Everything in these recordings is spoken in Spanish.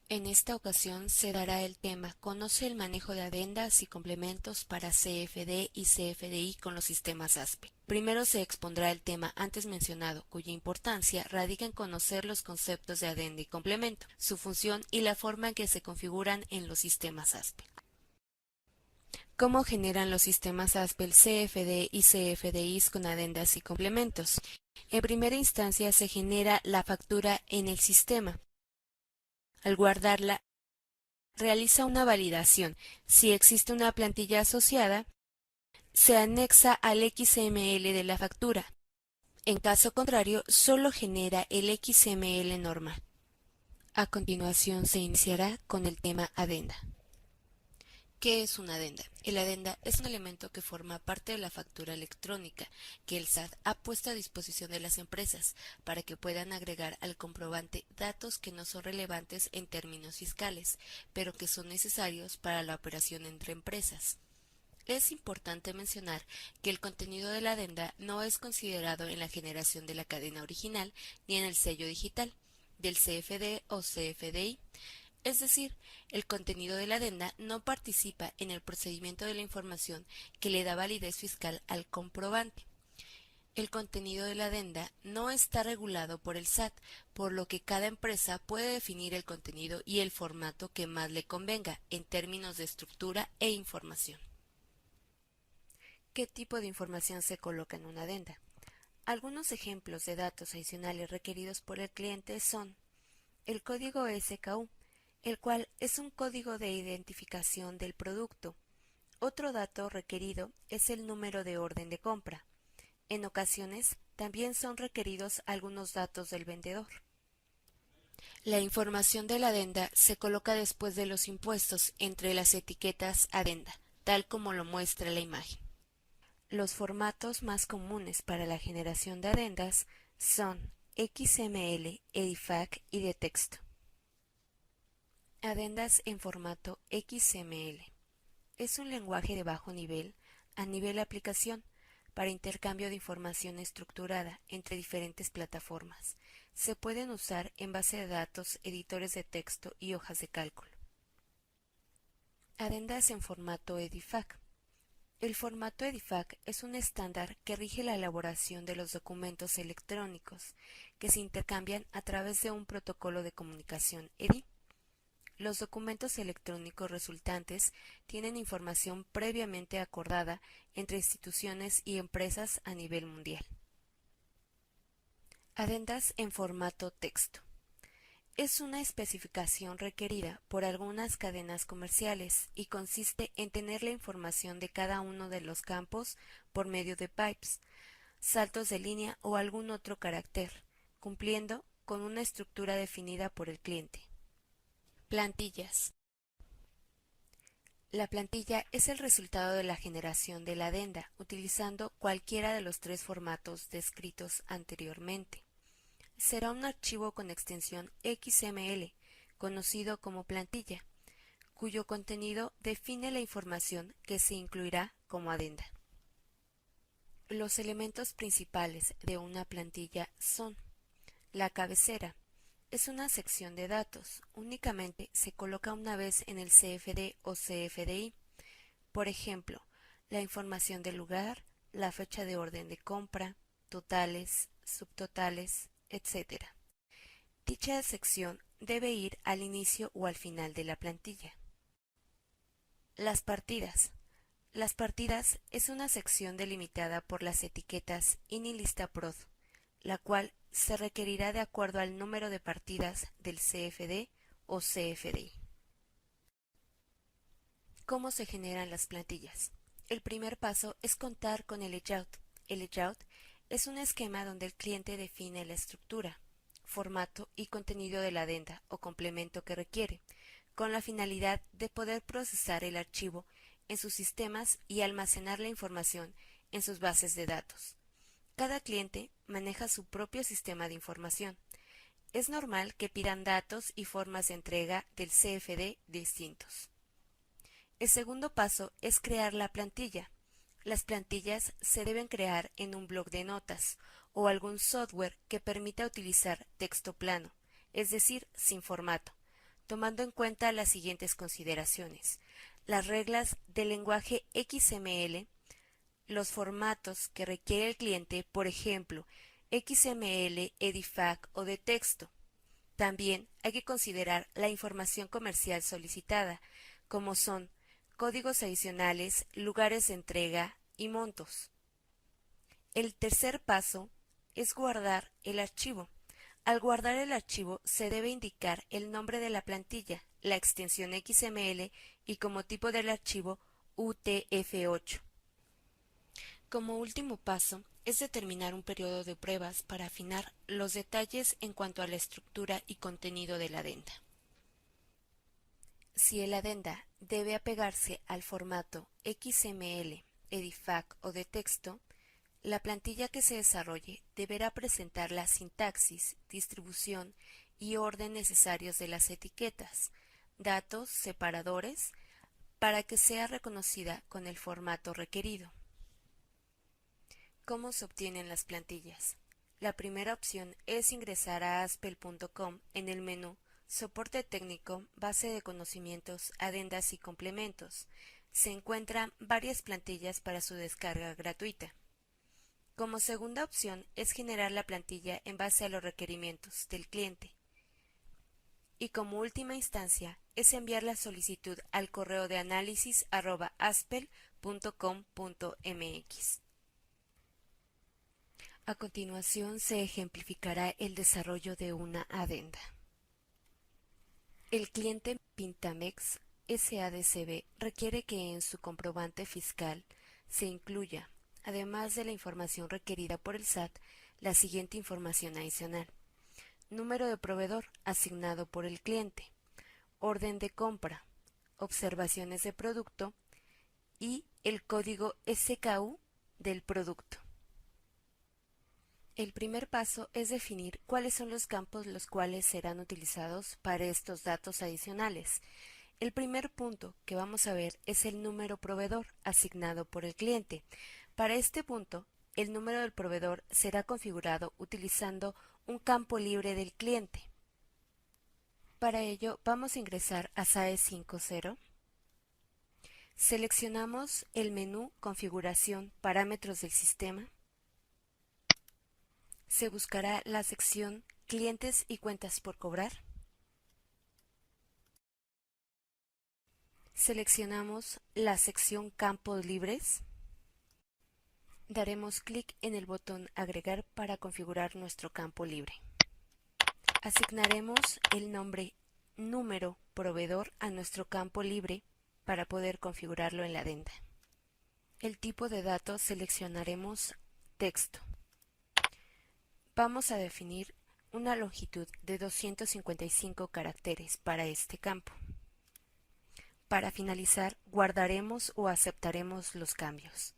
En esta ocasión se dará el tema Conoce el manejo de adendas y complementos para CFD y CFDI con los sistemas ASPE. Primero se expondrá el tema antes mencionado, cuya importancia radica en conocer los conceptos de adenda y complemento, su función y la forma en que se configuran en los sistemas ASPE. ¿Cómo generan los sistemas ASPE el CFD y CFDIs con adendas y complementos? En primera instancia se genera la factura en el sistema. Al guardarla, realiza una validación. Si existe una plantilla asociada, se anexa al XML de la factura. En caso contrario, solo genera el XML normal. A continuación se iniciará con el tema adenda. ¿Qué es una adenda? El adenda es un elemento que forma parte de la factura electrónica que el SAT ha puesto a disposición de las empresas para que puedan agregar al comprobante datos que no son relevantes en términos fiscales, pero que son necesarios para la operación entre empresas. Es importante mencionar que el contenido de la adenda no es considerado en la generación de la cadena original ni en el sello digital del CFD o CFDI. Es decir, el contenido de la adenda no participa en el procedimiento de la información que le da validez fiscal al comprobante. El contenido de la adenda no está regulado por el SAT, por lo que cada empresa puede definir el contenido y el formato que más le convenga en términos de estructura e información. ¿Qué tipo de información se coloca en una adenda? Algunos ejemplos de datos adicionales requeridos por el cliente son el código SKU, el cual es un código de identificación del producto. Otro dato requerido es el número de orden de compra. En ocasiones, también son requeridos algunos datos del vendedor. La información de la adenda se coloca después de los impuestos entre las etiquetas adenda, tal como lo muestra la imagen. Los formatos más comunes para la generación de adendas son XML, EDIFACT y de texto. Adendas en formato XML. Es un lenguaje de bajo nivel a nivel aplicación para intercambio de información estructurada entre diferentes plataformas. Se pueden usar en base de datos, editores de texto y hojas de cálculo. Adendas en formato EDIFACT. El formato EDIFACT es un estándar que rige la elaboración de los documentos electrónicos que se intercambian a través de un protocolo de comunicación EDI. Los documentos electrónicos resultantes tienen información previamente acordada entre instituciones y empresas a nivel mundial. Adendas en formato texto. Es una especificación requerida por algunas cadenas comerciales y consiste en tener la información de cada uno de los campos por medio de pipes, saltos de línea o algún otro carácter, cumpliendo con una estructura definida por el cliente. Plantillas. La plantilla es el resultado de la generación de la adenda utilizando cualquiera de los tres formatos descritos anteriormente. Será un archivo con extensión XML, conocido como plantilla, cuyo contenido define la información que se incluirá como adenda. Los elementos principales de una plantilla son la cabecera. Es una sección de datos, únicamente se coloca una vez en el CFD o CFDI. Por ejemplo, la información del lugar, la fecha de orden de compra, totales, subtotales, etc. Dicha sección debe ir al inicio o al final de la plantilla. Las partidas. Las partidas es una sección delimitada por las etiquetas INI lista prod, la cual se requerirá de acuerdo al número de partidas del CFD o CFDI. ¿Cómo se generan las plantillas? El primer paso es contar con el layout. El layout es un esquema donde el cliente define la estructura, formato y contenido de la adenda o complemento que requiere, con la finalidad de poder procesar el archivo en sus sistemas y almacenar la información en sus bases de datos. Cada cliente maneja su propio sistema de información. Es normal que pidan datos y formas de entrega del CFD distintos. El segundo paso es crear la plantilla. Las plantillas se deben crear en un bloc de notas o algún software que permita utilizar texto plano, es decir, sin formato, tomando en cuenta las siguientes consideraciones: las reglas del lenguaje XML, los formatos que requiere el cliente, por ejemplo, XML, EDIFACT o de texto. También hay que considerar la información comercial solicitada, como son códigos adicionales, lugares de entrega y montos. El tercer paso es guardar el archivo. Al guardar el archivo se debe indicar el nombre de la plantilla, la extensión XML y como tipo del archivo UTF-8. Como último paso es determinar un periodo de pruebas para afinar los detalles en cuanto a la estructura y contenido de la adenda. Si el adenda debe apegarse al formato XML, EDIFACT o de texto, la plantilla que se desarrolle deberá presentar la sintaxis, distribución y orden necesarios de las etiquetas, datos, separadores, para que sea reconocida con el formato requerido. ¿Cómo se obtienen las plantillas? La primera opción es ingresar a aspel.com en el menú Soporte técnico, base de conocimientos, adendas y complementos. Se encuentran varias plantillas para su descarga gratuita. Como segunda opción es generar la plantilla en base a los requerimientos del cliente. Y como última instancia es enviar la solicitud al correo de análisis@aspel.com.mx. A continuación se ejemplificará el desarrollo de una adenda. El cliente Pintamex SADCB requiere que en su comprobante fiscal se incluya, además de la información requerida por el SAT, la siguiente información adicional: número de proveedor asignado por el cliente, orden de compra, observaciones de producto y el código SKU del producto. El primer paso es definir cuáles son los campos los cuales serán utilizados para estos datos adicionales. El primer punto que vamos a ver es el número proveedor asignado por el cliente. Para este punto, el número del proveedor será configurado utilizando un campo libre del cliente. Para ello, vamos a ingresar a SAE 5.0. Seleccionamos el menú Configuración, Parámetros del sistema. Se buscará la sección Clientes y cuentas por cobrar. Seleccionamos la sección Campos libres. Daremos clic en el botón Agregar para configurar nuestro campo libre. Asignaremos el nombre número proveedor a nuestro campo libre para poder configurarlo en la adenda. El tipo de datos seleccionaremos texto. Vamos a definir una longitud de 255 caracteres para este campo. Para finalizar, guardaremos o aceptaremos los cambios.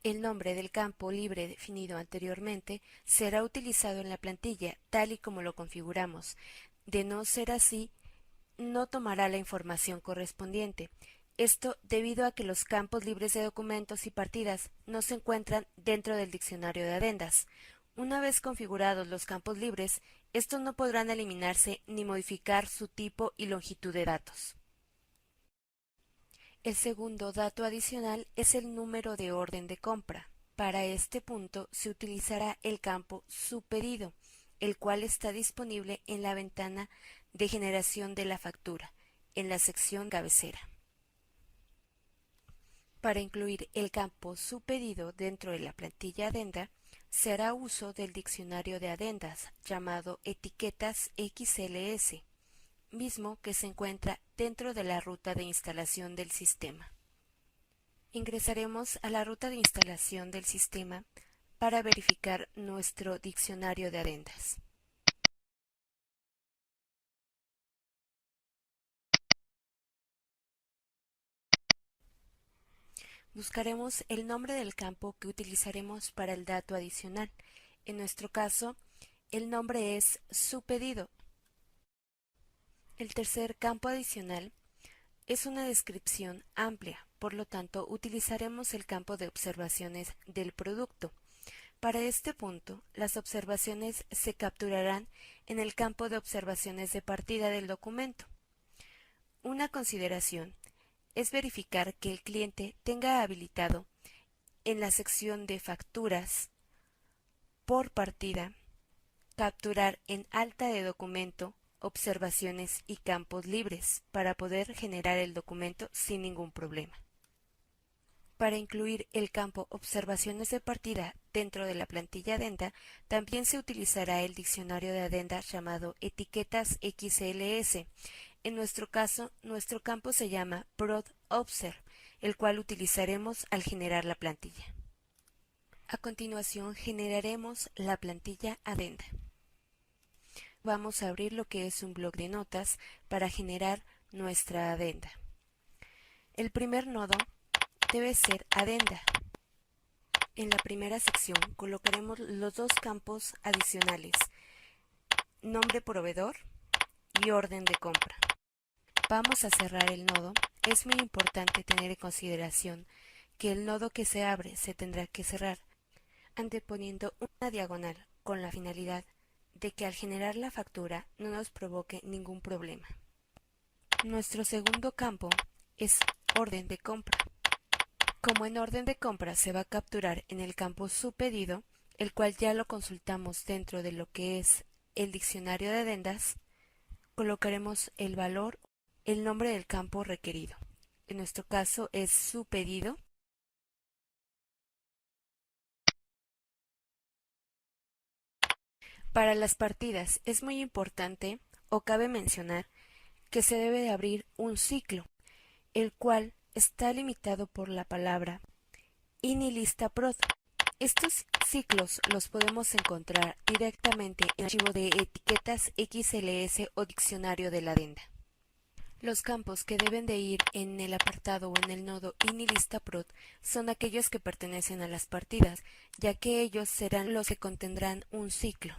El nombre del campo libre definido anteriormente será utilizado en la plantilla tal y como lo configuramos. De no ser así, no tomará la información correspondiente. Esto debido a que los campos libres de documentos y partidas no se encuentran dentro del diccionario de adendas. Una vez configurados los campos libres, estos no podrán eliminarse ni modificar su tipo y longitud de datos. El segundo dato adicional es el número de orden de compra. Para este punto se utilizará el campo SUPEDIDO, el cual está disponible en la ventana de generación de la factura, en la sección cabecera. Para incluir el campo SUPEDIDO dentro de la plantilla adenda, se hará uso del diccionario de adendas llamado Etiquetas XLS, mismo que se encuentra dentro de la ruta de instalación del sistema. Ingresaremos a la ruta de instalación del sistema para verificar nuestro diccionario de adendas. Buscaremos el nombre del campo que utilizaremos para el dato adicional. En nuestro caso, el nombre es SUPEDIDO. El tercer campo adicional es una descripción amplia, por lo tanto utilizaremos el campo de observaciones del producto. Para este punto, las observaciones se capturarán en el campo de observaciones de partida del documento. Una consideración es verificar que el cliente tenga habilitado en la sección de facturas por partida, capturar en alta de documento observaciones y campos libres para poder generar el documento sin ningún problema. Para incluir el campo Observaciones de partida dentro de la plantilla Adenda, también se utilizará el diccionario de Adenda llamado Etiquetas XLS. En nuestro caso, nuestro campo se llama Prod Observe, el cual utilizaremos al generar la plantilla. A continuación, generaremos la plantilla Adenda. Vamos a abrir lo que es un bloc de notas para generar nuestra Adenda. El primer nodo debe ser Adenda. En la primera sección colocaremos los dos campos adicionales, nombre proveedor y orden de compra. Vamos a cerrar el nodo. Es muy importante tener en consideración que el nodo que se abre se tendrá que cerrar, anteponiendo una diagonal con la finalidad de que al generar la factura no nos provoque ningún problema. Nuestro segundo campo es orden de compra. Como en orden de compra se va a capturar en el campo su pedido, el cual ya lo consultamos dentro de lo que es el diccionario de adendas, colocaremos el valor, el nombre del campo requerido. En nuestro caso es su pedido. Para las partidas es muy importante o cabe mencionar que se debe de abrir un ciclo, el cual está limitado por la palabra INI-lista-prod. Estos ciclos los podemos encontrar directamente en el archivo de etiquetas XLS o diccionario de la Adenda. Los campos que deben de ir en el apartado o en el nodo INI-lista-prod son aquellos que pertenecen a las partidas, ya que ellos serán los que contendrán un ciclo.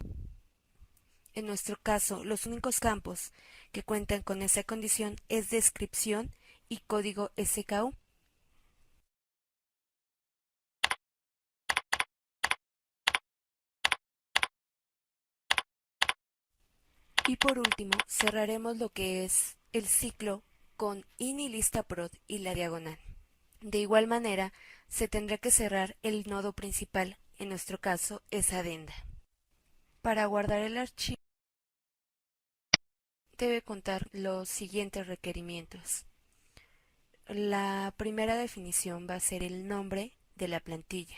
En nuestro caso, los únicos campos que cuentan con esa condición es descripción y código SKU. Y por último, cerraremos lo que es el ciclo con INI-lista-prod y la diagonal. De igual manera, se tendrá que cerrar el nodo principal, en nuestro caso es Adenda. Para guardar el archivo, debe contar los siguientes requerimientos. La primera definición va a ser el nombre de la plantilla,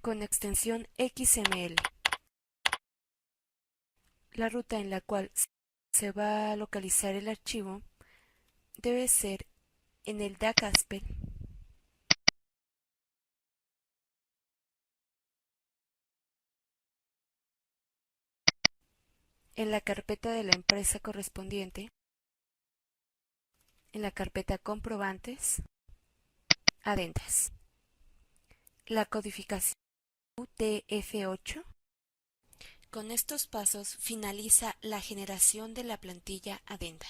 con extensión XML. La ruta en la cual se va a localizar el archivo debe ser en el DAC-ASPE, en la carpeta de la empresa correspondiente, en la carpeta comprobantes, adendas. La codificación UTF-8. Con estos pasos finaliza la generación de la plantilla Adenda.